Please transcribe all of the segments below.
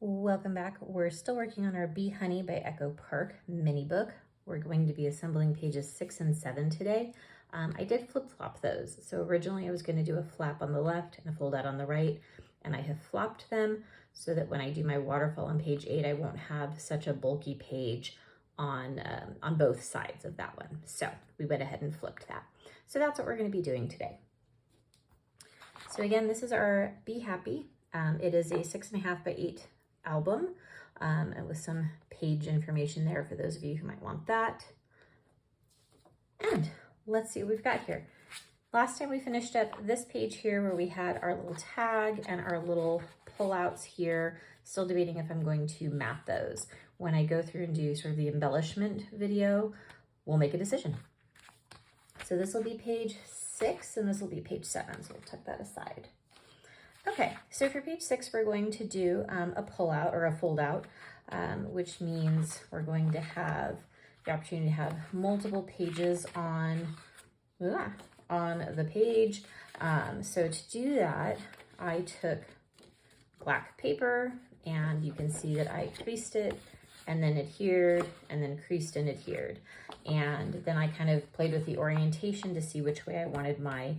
Welcome back. We're still working on our Bee Honey by Echo Park mini book. We're going to be assembling pages 6 and 7 today. I did flip-flop those. So originally I was going to do a flap on the left and a fold out on the right, and I have flopped them so that when I do my waterfall on page 8, I won't have such a bulky page on both sides of that one. So we went ahead and flipped that. So that's what we're going to be doing today. So again, this is our Be Happy. It is a 6.5 by 8 album and with some page information there for those of you who might want that. And let's see what we've got here. Last time we finished up this page here where we had our little tag and our little pullouts here. Still debating if I'm going to mat those. When I go through and do sort of the embellishment video, we'll make a decision. So this will be page 6 and this will be page 7. So we'll tuck that aside. Okay, so for page 6, we're going to do a pull-out or a fold-out, which means we're going to have the opportunity to have multiple pages on the page. So to do that, I took black paper, and you can see that I creased it, and then adhered, and then creased and adhered. And then I kind of played with the orientation to see which way I wanted my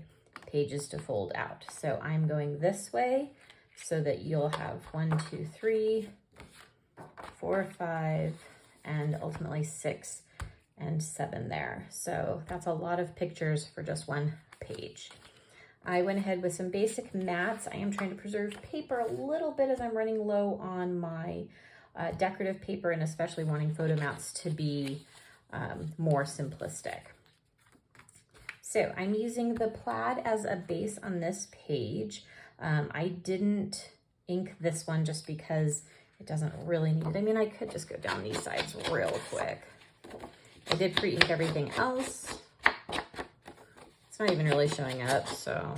pages to fold out. So I'm going this way so that you'll have 1, 2, 3, 4, 5, and ultimately 6 and 7 there. So that's a lot of pictures for just one page. I went ahead with some basic mats. I am trying to preserve paper a little bit as I'm running low on my decorative paper, and especially wanting photo mats to be more simplistic. So I'm using the plaid as a base on this page. I didn't ink this one just because it doesn't really need it. I mean, I could just go down these sides real quick. I did pre-ink everything else. It's not even really showing up, so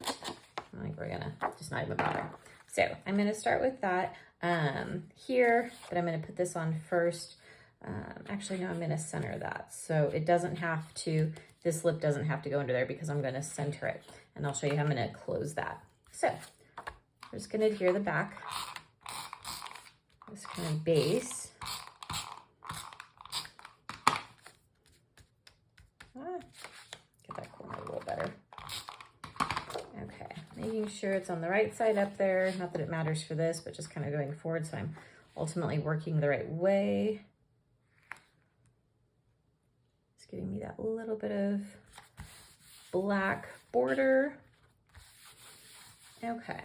I think we're gonna just not even bother. So I'm gonna start with that here, but I'm gonna put this on first. Actually, no, I'm gonna center that. So it doesn't have to, this lip doesn't have to go under there because I'm gonna center it. And I'll show you how I'm gonna close that. So we're just gonna adhere the back, this kind of base. Get that corner a little better. Okay, making sure it's on the right side up there. Not that it matters for this, but just kind of going forward so I'm ultimately working the right way. It's giving me that little bit of black border. Okay.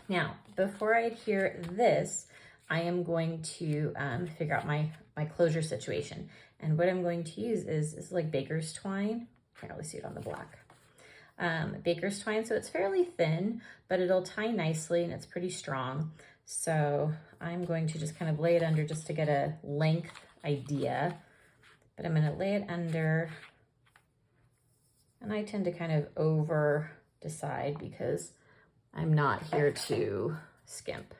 Now, before I adhere this, I am going to figure out my closure situation. And what I'm going to use is like baker's twine. Can't really see it on the black. Baker's twine, so it's fairly thin, but it'll tie nicely and it's pretty strong. So I'm going to just kind of lay it under just to get a length idea. But I'm gonna lay it under, and I tend to kind of over decide because I'm not here to skimp.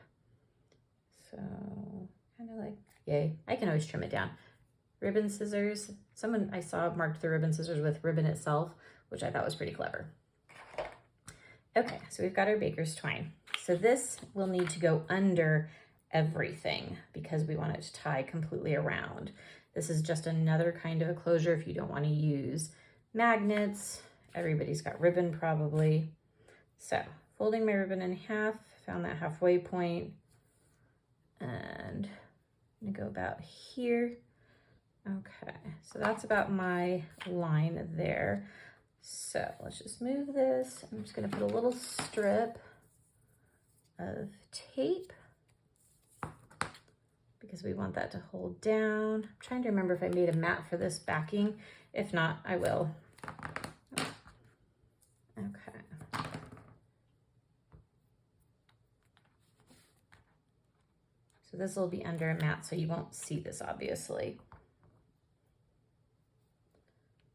So kind of like, yay, I can always trim it down. Ribbon scissors, someone I saw marked the ribbon scissors with ribbon itself, which I thought was pretty clever. Okay, so we've got our baker's twine. So this will need to go under everything because we want it to tie completely around. This is just another kind of a closure if you don't want to use magnets. Everybody's got ribbon probably. So folding my ribbon in half, found that halfway point, and I'm gonna go about here. Okay, so that's about my line there. So let's just move this. I'm just gonna put a little strip of tape because we want that to hold down. I'm trying to remember if I made a mat for this backing. If not, I will. Okay. So this will be under a mat, so you won't see this, obviously.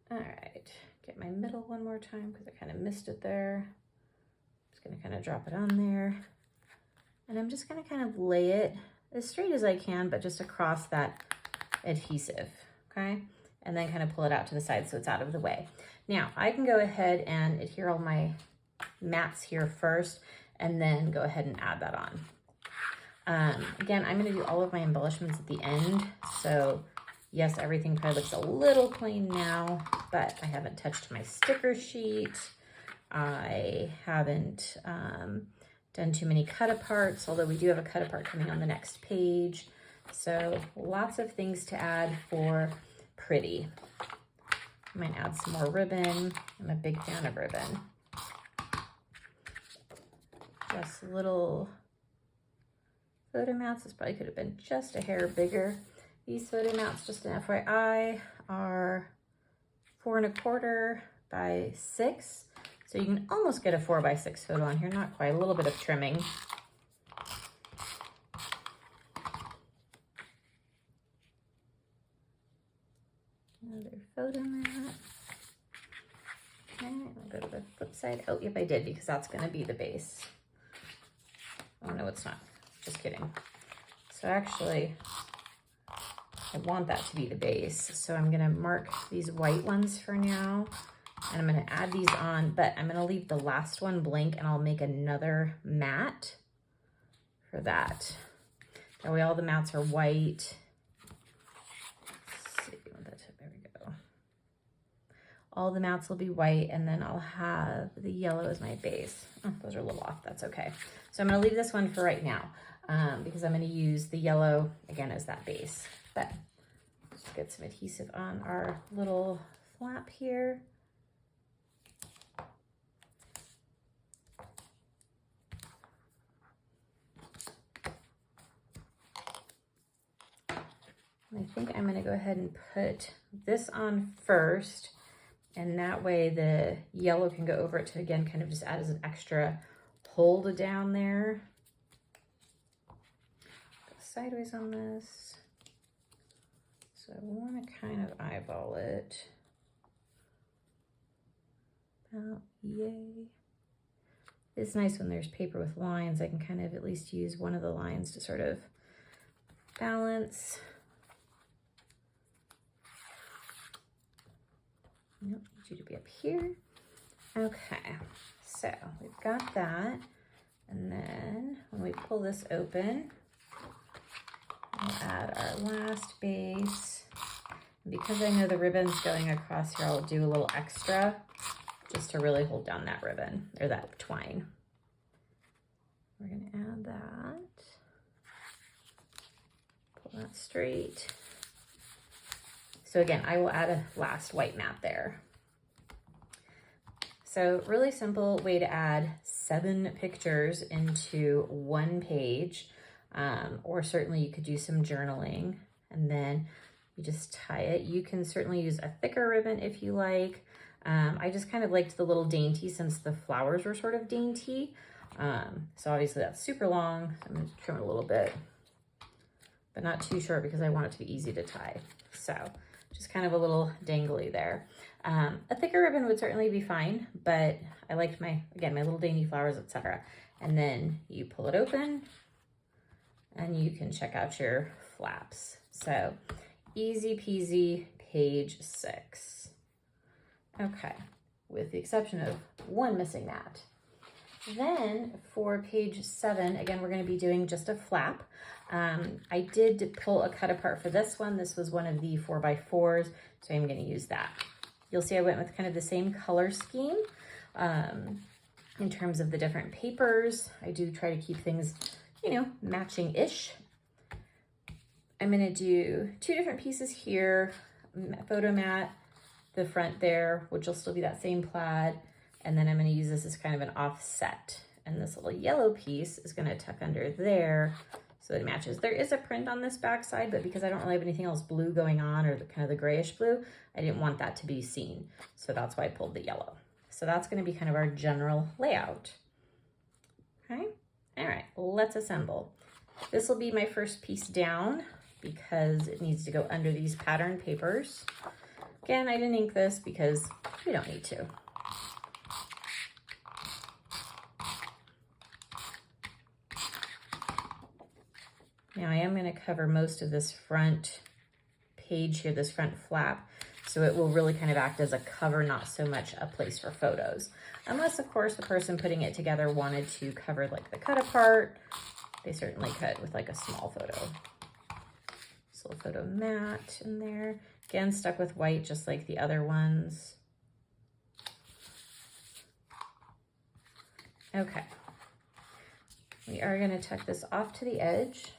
All right, get my middle one more time because I kind of missed it there. Just gonna kind of drop it on there. And I'm just gonna kind of lay it as straight as I can, but just across that adhesive, okay? And then kind of pull it out to the side so it's out of the way. Now, I can go ahead and adhere all my mats here first, and then go ahead and add that on. Again, I'm going to do all of my embellishments at the end. So yes, everything probably looks a little plain now, but I haven't touched my sticker sheet. I haven't done too many cut aparts, although we do have a cut apart coming on the next page. So lots of things to add for pretty. I might add some more ribbon. I'm a big fan of ribbon. Just little photo mats. This probably could have been just a hair bigger. These photo mats, just an FYI, are 4 1/4 by 6. So you can almost get a 4 by 6 photo on here, not quite, a little bit of trimming. Another photo mat. Okay, I'll go to the flip side. Oh, yep, I did, because that's gonna be the base. Oh no, it's not, just kidding. So actually, I want that to be the base. So I'm gonna mark these white ones for now, and I'm gonna add these on, but I'm gonna leave the last one blank, and I'll make another mat for that. That way all the mats are white. Let's see, there we go. All the mats will be white, and then I'll have the yellow as my base. Oh, those are a little off, that's okay. So I'm gonna leave this one for right now, because I'm gonna use the yellow again as that base. But let's get some adhesive on our little flap here. I think I'm going to go ahead and put this on first, and that way the yellow can go over it to, again, kind of just add as an extra hold down there. Go sideways on this. So I want to kind of eyeball it. About yay. It's nice when there's paper with lines. I can kind of at least use one of the lines to sort of balance. Nope, need you to be up here. Okay, so we've got that. And then when we pull this open, we'll add our last base. And because I know the ribbon's going across here, I'll do a little extra just to really hold down that ribbon or that twine. We're gonna add that. Pull that straight. So again, I will add a last white mat there. So really simple way to add 7 pictures into one page, or certainly you could do some journaling and then you just tie it. You can certainly use a thicker ribbon if you like. I just kind of liked the little dainty since the flowers were sort of dainty. So obviously that's super long. So I'm gonna trim it a little bit, but not too short because I want it to be easy to tie. So just kind of a little dangly there. A thicker ribbon would certainly be fine, but I liked my little dainty flowers, etc. And then you pull it open and you can check out your flaps. So easy peasy, page 6. Okay, with the exception of one missing mat. Then for page 7, again, we're going to be doing just a flap. I did pull a cut apart for this one. This was one of the 4x4s, so I'm going to use that. You'll see I went with kind of the same color scheme in terms of the different papers. I do try to keep things, you know, matching-ish. I'm going to do 2 different pieces here, photo mat, the front there, which will still be that same plaid. And then I'm going to use this as kind of an offset. And this little yellow piece is going to tuck under there so that it matches. There is a print on this back side, but because I don't really have anything else blue going on, or the kind of the grayish blue, I didn't want that to be seen. So that's why I pulled the yellow. So that's going to be kind of our general layout. Okay. All right, let's assemble. This will be my first piece down because it needs to go under these pattern papers. Again, I didn't ink this because we don't need to. Now I am going to cover most of this front page here, this front flap, so it will really kind of act as a cover, not so much a place for photos. Unless, of course, the person putting it together wanted to cover like the cut apart, they certainly could with like a small photo. This little photo mat in there. Again, stuck with white just like the other ones. Okay. We are going to tuck this off to the edge.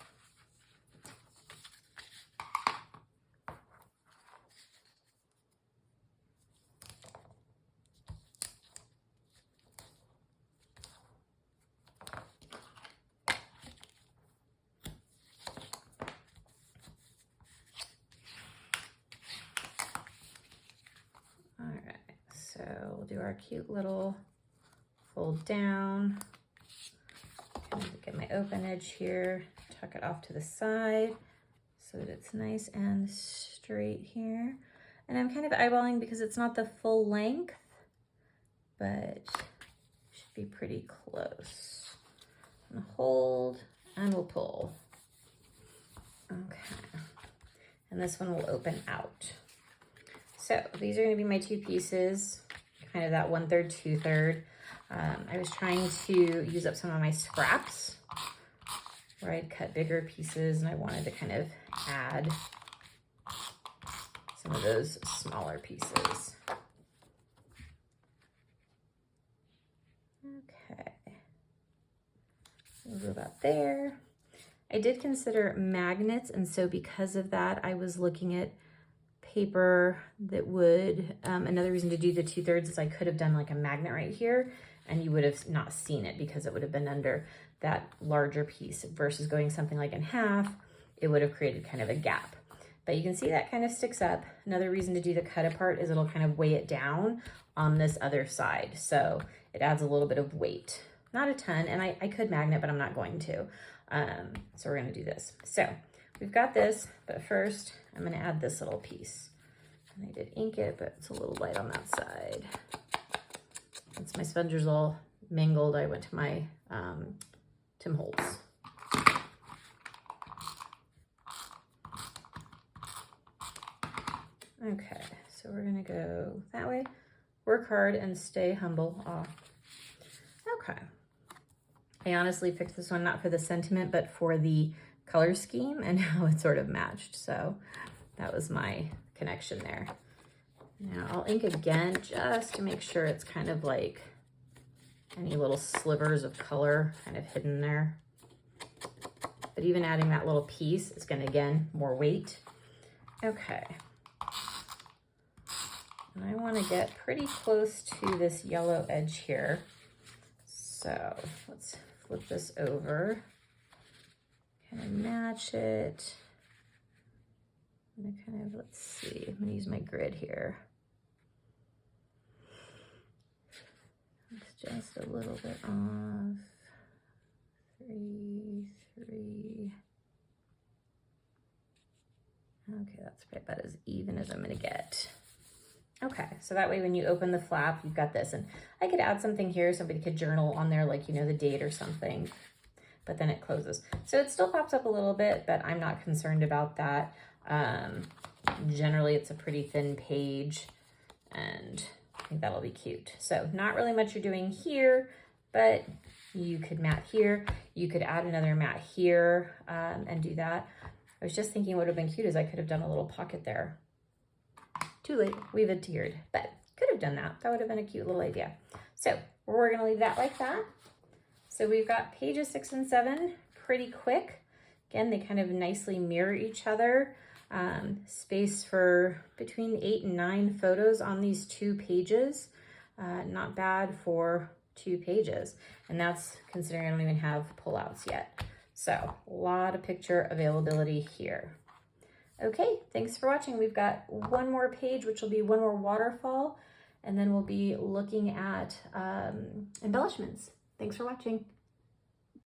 All right, so we'll do our cute little fold down. Get my open edge here, tuck it off to the side so that it's nice and straight here. And I'm kind of eyeballing because it's not the full length, but should be pretty close. And hold and we'll pull. Okay. And this one will open out. So these are going to be my two pieces, kind of that 1/3, 2/3. I was trying to use up some of my scraps where I'd cut bigger pieces and I wanted to kind of add some of those smaller pieces. Okay, we'll go about there. I did consider magnets, and so because of that, I was looking at paper that would, another reason to do the 2/3 is I could have done like a magnet right here and you would have not seen it because it would have been under that larger piece versus going something like in half, it would have created kind of a gap. But you can see that kind of sticks up. Another reason to do the cut apart is it'll kind of weigh it down on this other side. So it adds a little bit of weight, not a ton, and I could magnet, but I'm not going to. So we're gonna do this. So we've got this, but first I'm gonna add this little piece. And I did ink it, but it's a little light on that side. Since my spongers all mingled, I went to my Tim Holtz. Okay, so we're gonna go that way. Work hard and stay humble. Oh. Okay. I honestly picked this one not for the sentiment, but for the color scheme and how it sort of matched. So that was my connection there. Now I'll ink again just to make sure it's kind of like any little slivers of color kind of hidden there. But even adding that little piece is going to, again, more weight. Okay. And I want to get pretty close to this yellow edge here. So let's flip this over. Kind of match it. I'm gonna kind of, let's see, I'm gonna use my grid here. It's just a little bit off. 3, 3. Okay, that's about as even as I'm gonna get. Okay, so that way when you open the flap, you've got this. And I could add something here. Somebody could journal on there, like, you know, the date or something, but then it closes. So it still pops up a little bit, but I'm not concerned about that. Generally it's a pretty thin page and I think that'll be cute. So not really much you're doing here, but you could mat here. You could add another mat here and do that. I was just thinking what would have been cute is I could have done a little pocket there. Too late, we've adhered, but could have done that. That would have been a cute little idea. So we're gonna leave that like that. So we've got pages 6 and 7 pretty quick. Again, they kind of nicely mirror each other. Space for between 8 and 9 photos on these 2 pages. Not bad for 2 pages. And that's considering I don't even have pullouts yet. So a lot of picture availability here. Okay, thanks for watching. We've got one more page, which will be one more waterfall, and then we'll be looking at embellishments. Thanks for watching.